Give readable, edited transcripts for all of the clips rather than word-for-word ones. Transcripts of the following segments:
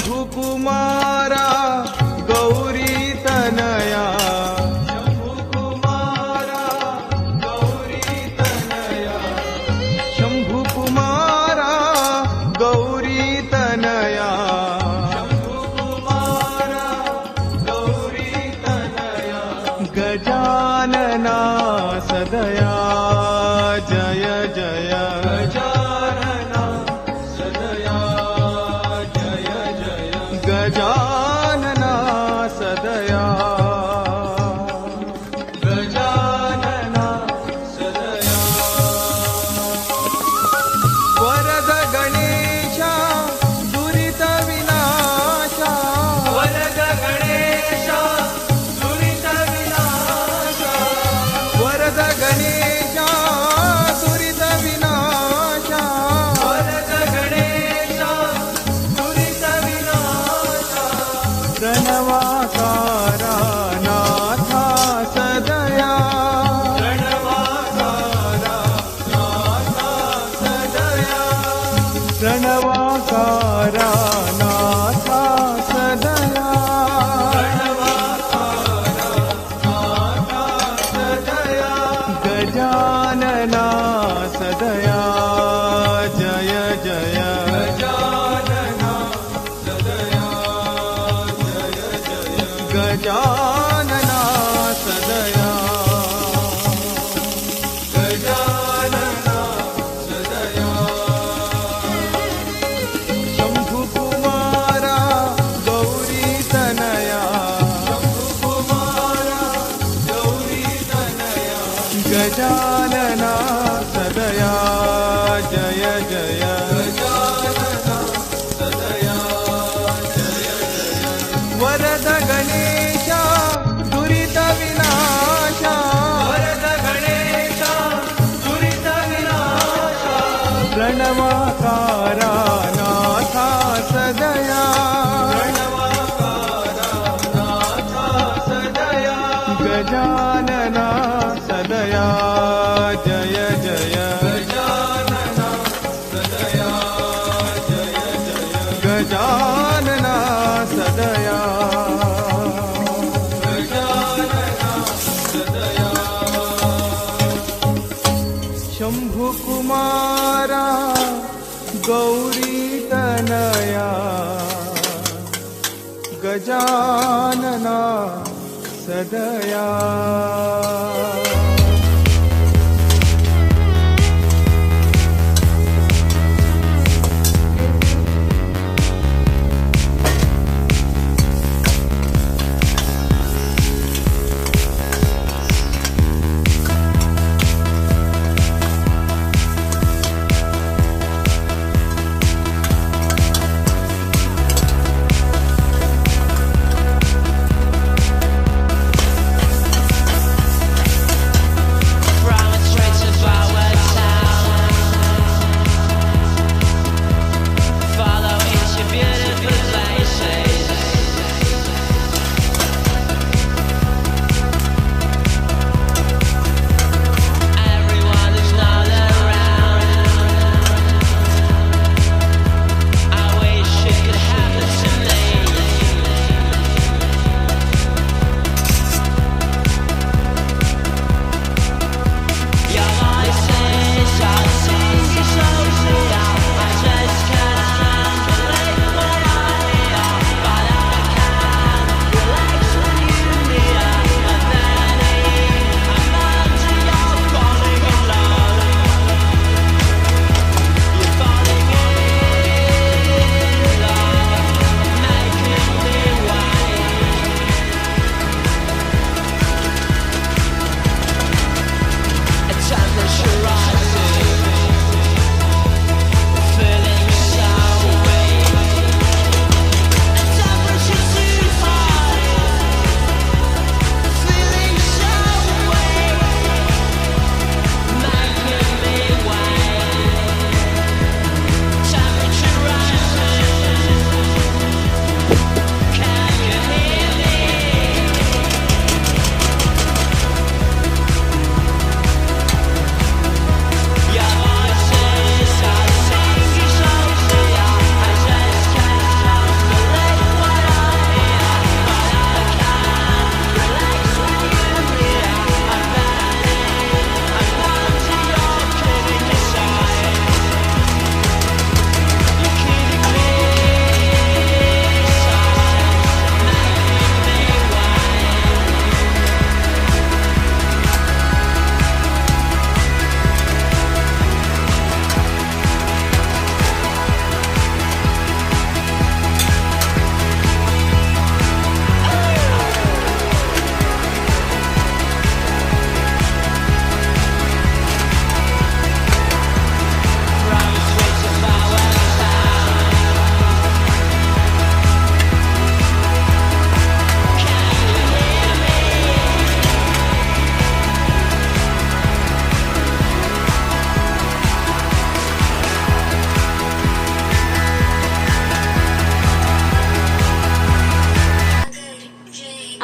शम्भुकुमारा गौरी तनया शम्भुकुमारा गौरी तनया शम्भुकुमारा गौरी तनया शम्भुकुमारा गौरी तनया गजानना सदया जय जय गजानना सदया जय जय गजानना सदया गजानना सदया वरद गणेशा दुरित विनाशा वरद गणेशा दुरित विनाशा वरद गणेशा दुरित विनाशा वरद गणेशा दुरित विनाशा प्रणवाकारा नाथा सदया प्रणवाकारा नाथा सदया प्रणवाकारा नाथा सदया प्रणवाकारा नाथा सदया गजानना सदया जय जय गजानना सदया जय जय गजानना सदया गजानना सदया शम्भुकुमारा गौरी तनया शम्भुकुमारा गौरी तनया गजानना सदया जय जय गजानना सदया जय जय वरद गणेशा दुरित विनाशा वरद गणेशा दुरित विनाशा प्रणवाकारा नाथा सदया प्रणवाकारा नाथा सदया गजानना सदया जय जय गजानना सदया जय जय गजानना सदया गजानना सदया शम्भुकुमारा गौरी तनया गजानना सदया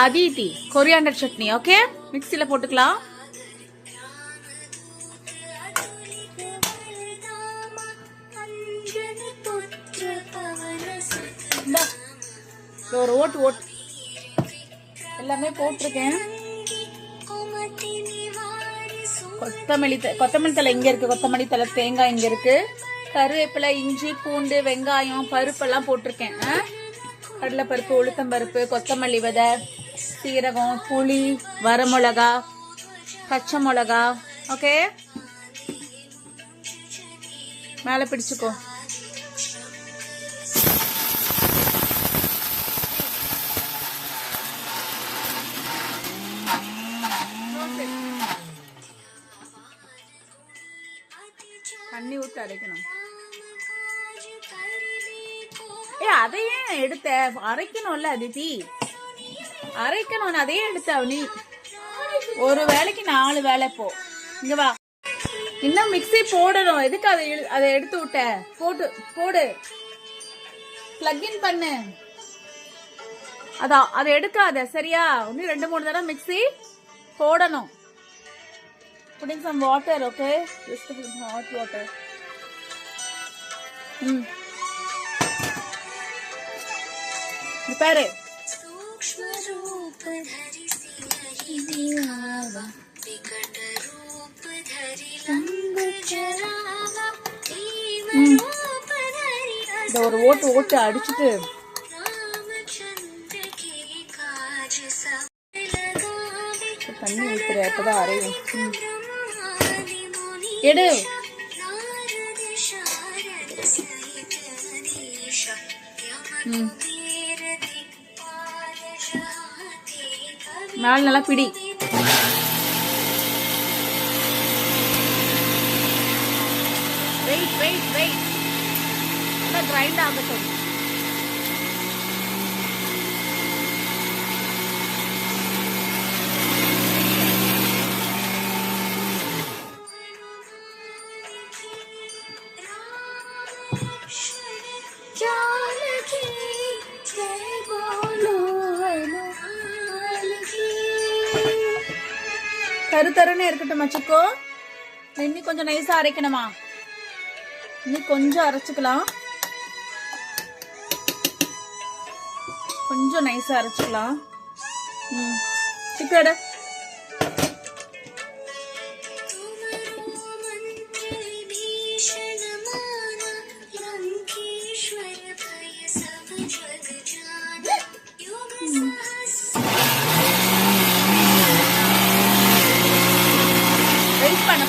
அதித்தி கொரியாண்டர் சட்னி. ஓகே, மிக்ஸில போட்டுக்கலாம். ஒரு ஓட்டு எல்லாமே போட்டிருக்கேன். கொத்தமல்லி தலை இங்க இருக்கு, கொத்தமல்லி தலை, தேங்காய் இங்க இருக்கு, கருவேப்பிலை, இஞ்சி, பூண்டு, வெங்காயம், பருப்பெல்லாம் போட்டிருக்கேன். கடலை பருப்பு, உளுத்தம் பருப்பு, கொத்தமல்லி விதை, சீரகம், புளி, வரமிளகா, பச்சை மிளகா. ஓகே, மேல பிடிச்சுக்கோ. தண்ணி ஊற்றி அரைக்கணும். அதையே எடுத்த அரைக்கணும்ல அதித்தி, அரைக்கணும். அதையே எடுத்த நீ ஒரு வேலைக்கு 4 வேலை. போ இங்க வா, இன்னும் மிக்ஸி போடணும். எதுக்கு அதை எடுத்து விட்ட? போடு, பிளக் இன் பண்ணு. அதை எடுக்காத, சரியா? இன்னும் 2-3 தடவை மிக்ஸி போடணும். Putting some water, okay? Just put hot water. Prepare it. இந்த ஒரு ஓட்டு அடிச்சுட்டு தண்ணி ஊத்துற, அப்பதான் அரையும். எடு. மேல நல்லா பிடி. வெயிட் நல்லா கிரைண்ட் ஆகட்டும். தருன்னு இருக்கட்டும் மச்சிக்கோ. இன்னும் கொஞ்சம் நைஸா அரைக்கணுமா? இன்னும் கொஞ்சம் அரைச்சுக்கலாம், கொஞ்சம் நைஸா அரைச்சுக்கலாம். சிக்கட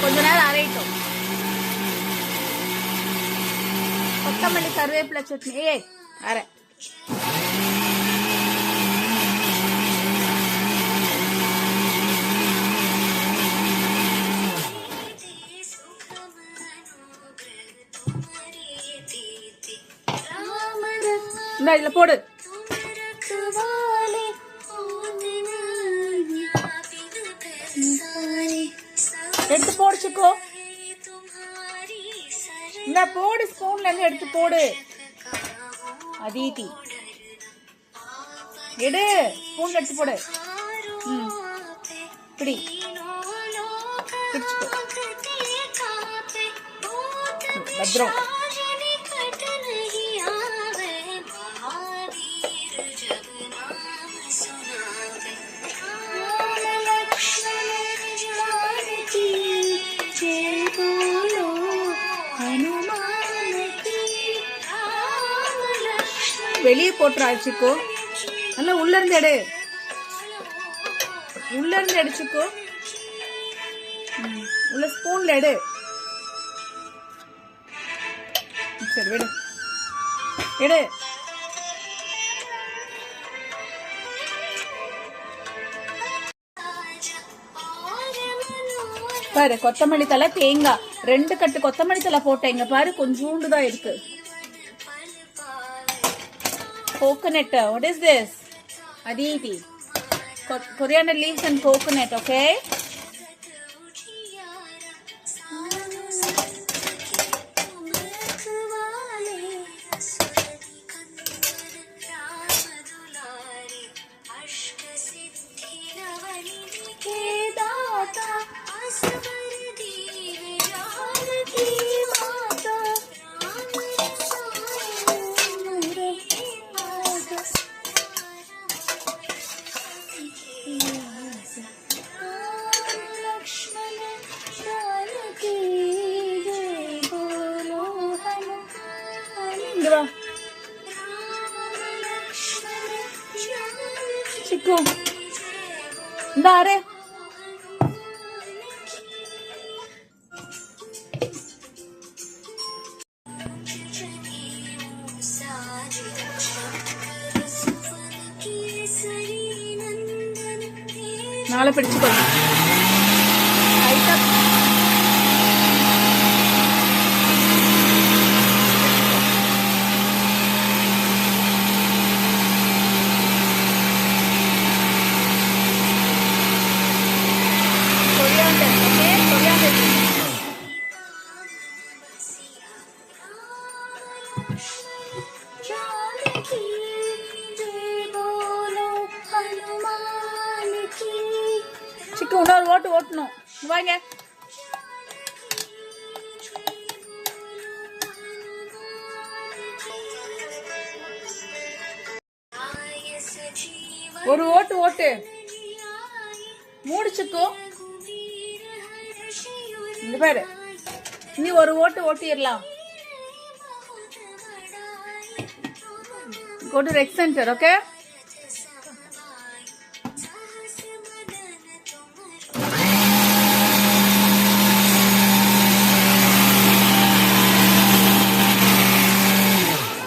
கொஞ்ச நேரம் அரைட்டும். கொத்தமல்லி கருவேப்பிலை சட்னி அரை. இதுல போடு. எடுத்து போடுச்சுக்கோ. இந்த போடு, ஸ்பூன்ல இருந்து எடுத்து போடு. அதித்தி எடு, ஸ்பூன்ல எடுத்து போடு. பிடி, பிடிச்சுக்கோ. பத்ரம். வெளியே போட்டுறாச்சுக்கோ. நல்லா உள்ள இருந்து எடு, உள்ள இருந்து அடிச்சுக்கோ. உள்ள ஸ்பூன்ல எடு. சரி விடு, எடு. பாரு, கொத்தமல்லி தலை, தேங்காய், 2 கட்டு கொத்தமல்லி தலை போட்டேன். இங்க பாரு, கொஞ்சோண்டு தான் இருக்கு. Coconut. What is this? Aditi. Coriander leaves and coconut, okay? சிக்கு இந்த அரே நாளை பிடிச்சுக்கோ சிக்கு இன்னொரு ஓட்டு ஓட்டணும் வாங்க ஒரு ஓட்டு ஓட்டு மூடிச்சுக்கோ இந்த பேரு நீ ஒரு ஓட்டு ஓட்டிடலாம் go to rec center okay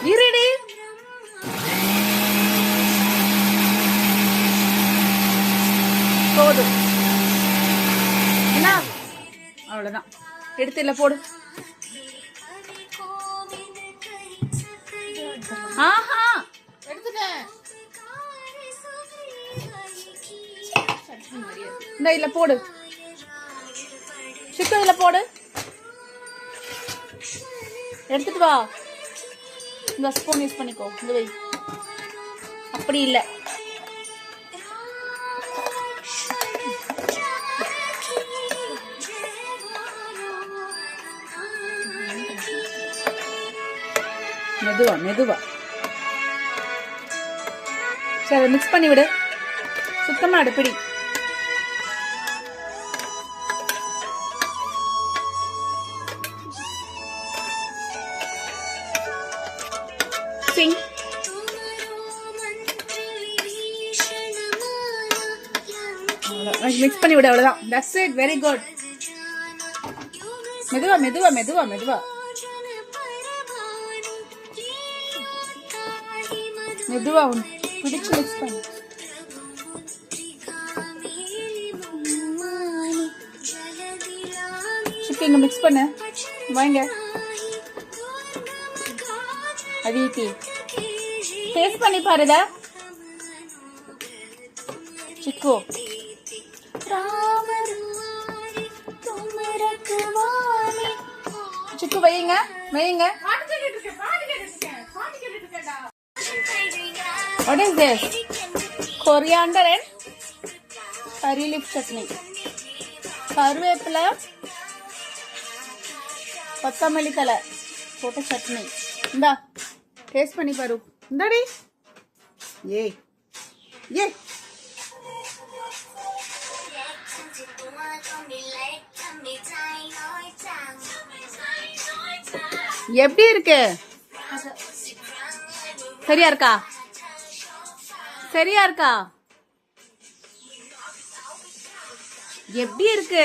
iridi போடு என்ன அவ்வளவுதான் எடுத்து இல்ல போடு ஆஹா எடுத்துட்டேன் இந்த இல்ல போடு சிக்கு இதுல போடு எடுத்துட்டு வா இந்த ஸ்பூன் யூஸ் பண்ணிக்கோ இந்த வை அப்படி இல்ல மெதுவா மெதுவா சரி மிக்ஸ் பண்ணி விடு சுத்தமா அடுப்பிடி சிங் மிக்ஸ் பண்ணி விடு அவ்வளவுதான் தட்ஸ் இட் வெரி குட் மெதுவா மெதுவா மெதுவா மெதுவா மெதுவா பிடிச்சு மிக்ஸ் பண்ணு சிக்கன் மிக்ஸ் பண்ணு வாங்க அதித்தி டேஸ்ட் பண்ணி பாருடா சிக்கு சிக்கு வையுங்க வையுங்க What is this? Coriander and curry leaf chutney. கருவேப்பிலை கொத்தமல்லி தலை போட்ட சட்னி இந்தா டேஸ்ட் பண்ணி பாரு இந்தாடி ஏய் ஏய் எப்படி இருக்கு சரியா இருக்கா சரியா இருக்கா எப்படி இருக்கு